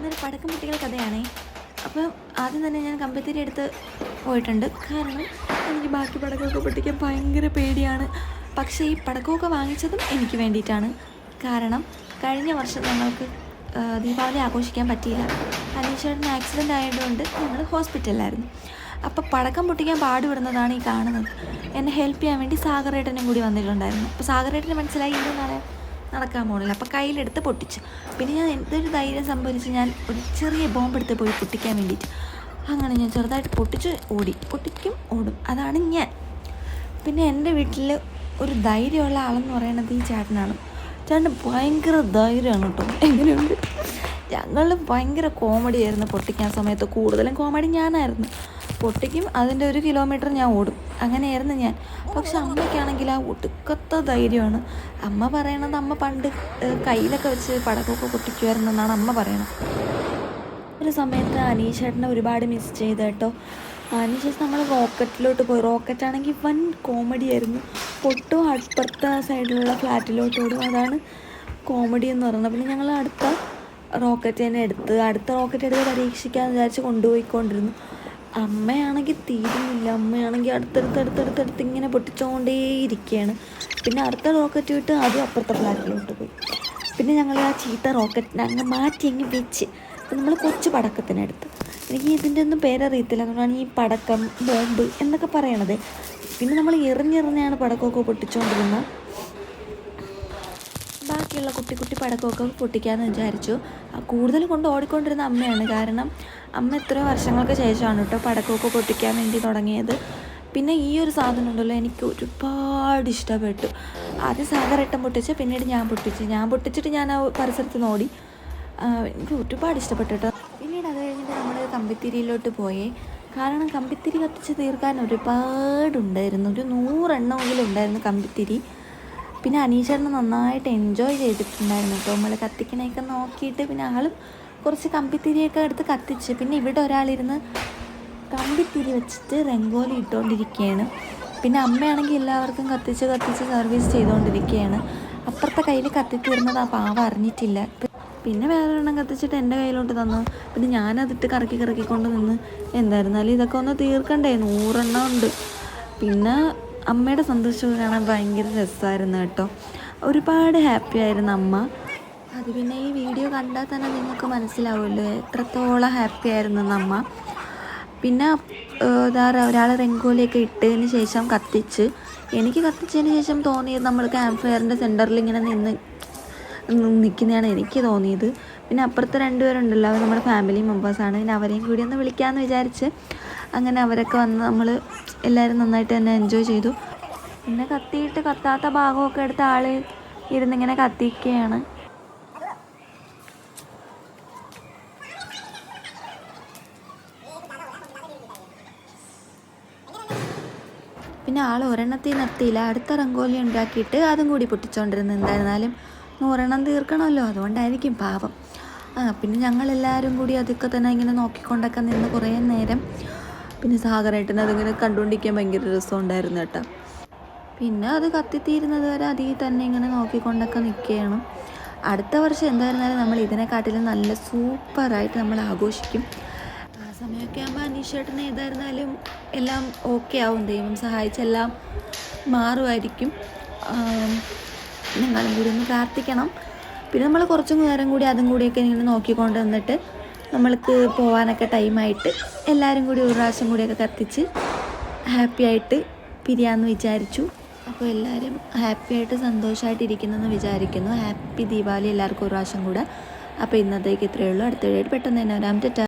ഇന്നൊരു പടക്കം പൊട്ടിക്കൽ കഥയാണേ. അപ്പം ആദ്യം തന്നെ ഞാൻ കമ്പിത്തിരി എടുത്ത് പോയിട്ടുണ്ട്. കാരണം എനിക്ക് ബാക്കി പടക്കമൊക്കെ പൊട്ടിക്കാൻ ഭയങ്കര പേടിയാണ്. പക്ഷേ ഈ പടക്കമൊക്കെ വാങ്ങിച്ചതും എനിക്ക് വേണ്ടിയിട്ടാണ്. കാരണം കഴിഞ്ഞ വർഷം ഞങ്ങൾക്ക് ദീപാവലി ആഘോഷിക്കാൻ പറ്റിയില്ല. അനീഷേട്ടന് ആക്സിഡൻ്റ് ആയതുകൊണ്ട് ഞങ്ങൾ ഹോസ്പിറ്റലിലായിരുന്നു. അപ്പോൾ പടക്കം പൊട്ടിക്കാൻ പാടുപെടുന്നതാണ് ഈ കാണുന്നത്. എന്നെ ഹെൽപ്പ് ചെയ്യാൻ വേണ്ടി സാഗറേട്ടനും കൂടി വന്നിട്ടുണ്ടായിരുന്നു. അപ്പോൾ സാഗറേട്ടന് മനസ്സിലായി ഇന്ന് നടക്കാൻ പോകണില്ല. അപ്പോൾ കയ്യിലെടുത്ത് പൊട്ടിച്ചു. പിന്നെ ഞാൻ എന്തൊരു ധൈര്യം സംഭരിച്ച് ഞാൻ ഒരു ചെറിയ ബോംബെടുത്ത് പോയി പൊട്ടിക്കാൻ വേണ്ടിയിട്ട് അങ്ങനെ ഞാൻ ചെറുതായിട്ട് പൊട്ടിക്കും ഓടും. അതാണ് ഞാൻ. പിന്നെ എൻ്റെ വീട്ടിൽ ഒരു ധൈര്യമുള്ള ആളെന്ന് പറയുന്നത് ഈ ചേട്ടനാണ്. ചേട്ടൻ ഭയങ്കര ധൈര്യമാണ് കേട്ടോ. എങ്ങനെയുണ്ട്? ഞങ്ങൾ ഭയങ്കര കോമഡി ആയിരുന്നു പൊട്ടിക്കാൻ സമയത്ത്. കൂടുതലും കോമഡി ഞാനായിരുന്നു. പൊട്ടിക്കും, അതിൻ്റെ 1 കിലോമീറ്റർ ഞാൻ ഓടും. അങ്ങനെയായിരുന്നു ഞാൻ. പക്ഷെ അമ്മയ്ക്കാണെങ്കിൽ ആ ഒടുക്കത്തെ ധൈര്യമാണ്. അമ്മ പറയണത് അമ്മ പണ്ട് കയ്യിലൊക്കെ വെച്ച് പടക്കമൊക്കെ പൊട്ടിക്കുമായിരുന്നെന്നാണ് അമ്മ പറയണത്. ഒരു സമയത്ത് അനീഷേട്ടനെ ഒരുപാട് മിസ് ചെയ്ത് കേട്ടോ. അതിനുശേഷം നമ്മൾ റോക്കറ്റിലോട്ട് പോയി. റോക്കറ്റാണെങ്കിൽ വൻ കോമഡി ആയിരുന്നു. പൊട്ടും അപ്പുറത്തെ സൈഡിലുള്ള ഫ്ലാറ്റിലോട്ട് ഓടും. അതാണ് കോമഡി എന്ന് പറയുന്നത്. പിന്നെ ഞങ്ങൾ അടുത്ത റോക്കറ്റ് പരീക്ഷിക്കാമെന്ന് വിചാരിച്ച് കൊണ്ടുപോയിക്കൊണ്ടിരുന്നു. അമ്മയാണെങ്കിൽ തീരുന്നില്ല. അമ്മയാണെങ്കിൽ അടുത്തടുത്ത് ഇങ്ങനെ പൊട്ടിച്ചുകൊണ്ടേയിരിക്കുകയാണ്. പിന്നെ അടുത്ത റോക്കറ്റ് വിട്ട് ആദ്യം അപ്പുറത്തെ ഫ്ലാറ്റിലോട്ട് പോയി. പിന്നെ ഞങ്ങൾ ആ ചീത്ത റോക്കറ്റിനെ അങ്ങ് മാറ്റി വെച്ച് നമ്മൾ കൊച്ചു പടക്കത്തിനെടുത്ത്. എനിക്ക് ഇതിൻ്റെ ഒന്നും പേരറിയത്തില്ല. അതുകൊണ്ടാണ് ഈ പടക്കം, ബോംബ് എന്നൊക്കെ പറയണത്. പിന്നെ നമ്മൾ എറിഞ്ഞാണ് പടക്കമൊക്കെ പൊട്ടിച്ചുകൊണ്ടിരുന്നത്. ബാക്കിയുള്ള കുട്ടി പടക്കമൊക്കെ പൊട്ടിക്കാമെന്ന് വിചാരിച്ചു. കൂടുതൽ ഓടിക്കൊണ്ടിരുന്ന അമ്മയാണ്. കാരണം അമ്മ എത്രയോ വർഷങ്ങൾക്ക് ശേഷമാണ് കേട്ടോ പടക്കമൊക്കെ പൊട്ടിക്കാൻ വേണ്ടി തുടങ്ങിയത്. പിന്നെ ഈ ഒരു സാധനം ഉണ്ടല്ലോ, എനിക്ക് ഒരുപാട് ഇഷ്ടപ്പെട്ടു. ആദ്യം സാഗറേട്ടൻ പൊട്ടിച്ച്, പിന്നീട് ഞാൻ പൊട്ടിച്ചിട്ട് ഞാൻ ആ പരിസരത്ത് നിന്ന് ഓടി. എനിക്ക് ഒരുപാട് ഇഷ്ടപ്പെട്ടു കേട്ടോ. പിന്നീട് അത് കഴിഞ്ഞിട്ട് നമ്മൾ കമ്പിത്തിരിയിലോട്ട് പോയേ. കാരണം കമ്പിത്തിരി കത്തിച്ച് തീർക്കാൻ ഒരുപാടുണ്ടായിരുന്നു. ഒരു 100 എണ്ണമെങ്കിലും ഉണ്ടായിരുന്നു കമ്പിത്തിരി. പിന്നെ അനീഷേട്ടന് നന്നായിട്ട് എൻജോയ് ചെയ്തിട്ടുണ്ടായിരുന്നു കേട്ടോ. നമ്മൾ കത്തിക്കണയൊക്കെ നോക്കിയിട്ട്. പിന്നെ ആളും കുറച്ച് കമ്പിത്തിരിയൊക്കെ എടുത്ത് കത്തിച്ച്. പിന്നെ ഇവിടെ ഒരാളിരുന്ന് കമ്പിത്തിരി വെച്ചിട്ട് രംഗോലി ഇട്ടുകൊണ്ടിരിക്കുകയാണ്. പിന്നെ അമ്മയാണെങ്കിൽ എല്ലാവർക്കും കത്തിച്ച് സർവീസ് ചെയ്തുകൊണ്ടിരിക്കുകയാണ്. അപ്പുറത്തെ കയ്യിൽ കത്തിത്തീർന്നത് ആ പാവ അറിഞ്ഞിട്ടില്ല. പിന്നെ വേറൊരെണ്ണം കത്തിച്ചിട്ട് എൻ്റെ കയ്യിലോട്ട് തന്നു. പിന്നെ ഞാനതിട്ട് കറക്കിക്കൊണ്ട് നിന്ന്. എന്തായിരുന്നാലും ഇതൊക്കെ ഒന്ന് തീർക്കണ്ടേ, 100 എണ്ണം ഉണ്ട്. പിന്നെ അമ്മയുടെ സന്തോഷം കാണാൻ ഭയങ്കര രസമായിരുന്നു കേട്ടോ. ഒരുപാട് ഹാപ്പി ആയിരുന്നു അമ്മ. അത് പിന്നെ ഈ വീഡിയോ കണ്ടാൽ തന്നെ നിങ്ങൾക്ക് മനസ്സിലാവുമല്ലോ എത്രത്തോളം ഹാപ്പി ആയിരുന്നു അമ്മ. പിന്നെ ഒരാൾ രംഗോലിയൊക്കെ ഇട്ടതിന് ശേഷം കത്തിച്ച്. എനിക്ക് കത്തിച്ചതിന് ശേഷം തോന്നിയത് നമ്മൾ ക്യാമ്പ് ഫയറിൻ്റെ സെൻറ്ററിൽ ഇങ്ങനെ നിൽക്കുന്നതാണ് എനിക്ക് തോന്നിയത്. പിന്നെ അപ്പുറത്തെ 2 പേരുണ്ടല്ലോ, അവർ നമ്മുടെ ഫാമിലി മെമ്പേഴ്സാണ്. പിന്നെ അവരെയും കൂടി ഒന്ന് വിളിക്കാമെന്ന് വിചാരിച്ച് അങ്ങനെ അവരൊക്കെ വന്ന് നമ്മൾ എല്ലാവരും നന്നായിട്ട് തന്നെ എൻജോയ് ചെയ്തു. പിന്നെ കത്താത്ത ഭാഗമൊക്കെ എടുത്ത ആൾ ഇരുന്നിങ്ങനെ കത്തിക്കുകയാണ്. പിന്നെ ആൾ ഒരെണ്ണത്തിൽ നിർത്തിയില്ല. അടുത്ത രംഗോലി ഉണ്ടാക്കിയിട്ട് അതും കൂടി പൊട്ടിച്ചുകൊണ്ടിരുന്നു. എന്തായിരുന്നാലും 100 എണ്ണം തീർക്കണമല്ലോ, അതുകൊണ്ടായിരിക്കും പാവം. പിന്നെ ഞങ്ങളെല്ലാവരും കൂടി അതൊക്കെ തന്നെ ഇങ്ങനെ നോക്കിക്കൊണ്ടൊക്കെ നിന്ന് കുറേ നേരം. പിന്നെ സാഗരേട്ടന് അതിങ്ങനെ കണ്ടുകൊണ്ടിരിക്കാൻ ഭയങ്കര രസമുണ്ടായിരുന്നു കേട്ടോ. പിന്നെ അത് കത്തിത്തീരുന്നത് വരെ അതിൽ തന്നെ ഇങ്ങനെ നോക്കിക്കൊണ്ടൊക്കെ നിൽക്കുകയാണ്. അടുത്ത വർഷം എന്തായിരുന്നാലും നമ്മൾ ഇതിനെക്കാട്ടിലും നല്ല സൂപ്പറായിട്ട് നമ്മൾ ആഘോഷിക്കും. ആ സമയമൊക്കെ ആകുമ്പോൾ അനീഷേട്ടന് ഏതായിരുന്നാലും എല്ലാം ഓക്കെ ആവും. ദൈവം സഹായിച്ചെല്ലാം മാറുമായിരിക്കും. നിങ്ങളും കൂടി ഒന്ന് പ്രാർത്ഥിക്കണം. പിന്നെ നമ്മൾ കുറച്ചും നേരം കൂടി അതും കൂടിയൊക്കെ ഇങ്ങനെ നോക്കിക്കൊണ്ട് നിന്നിട്ട് നമ്മൾക്ക് പോകാനൊക്കെ ടൈമായിട്ട് എല്ലാവരും കൂടി ഒരു പ്രാവശ്യം കൂടിയൊക്കെ കത്തിച്ച് ഹാപ്പി ആയിട്ട് പിരിയാമെന്ന് വിചാരിച്ചു. അപ്പോൾ എല്ലാവരും ഹാപ്പി ആയിട്ട് സന്തോഷമായിട്ട് ഇരിക്കുന്നെന്ന് വിചാരിക്കുന്നു. ഹാപ്പി ദീപാവലി എല്ലാവർക്കും ഒരു പ്രാവശ്യം കൂടെ. അപ്പോൾ ഇന്നത്തേക്ക് ഇത്രയേ ഉള്ളൂ. അടുത്ത വീഡിയോയിൽ പെട്ടെന്ന് തന്നെ വരാം. ടാറ്റാ.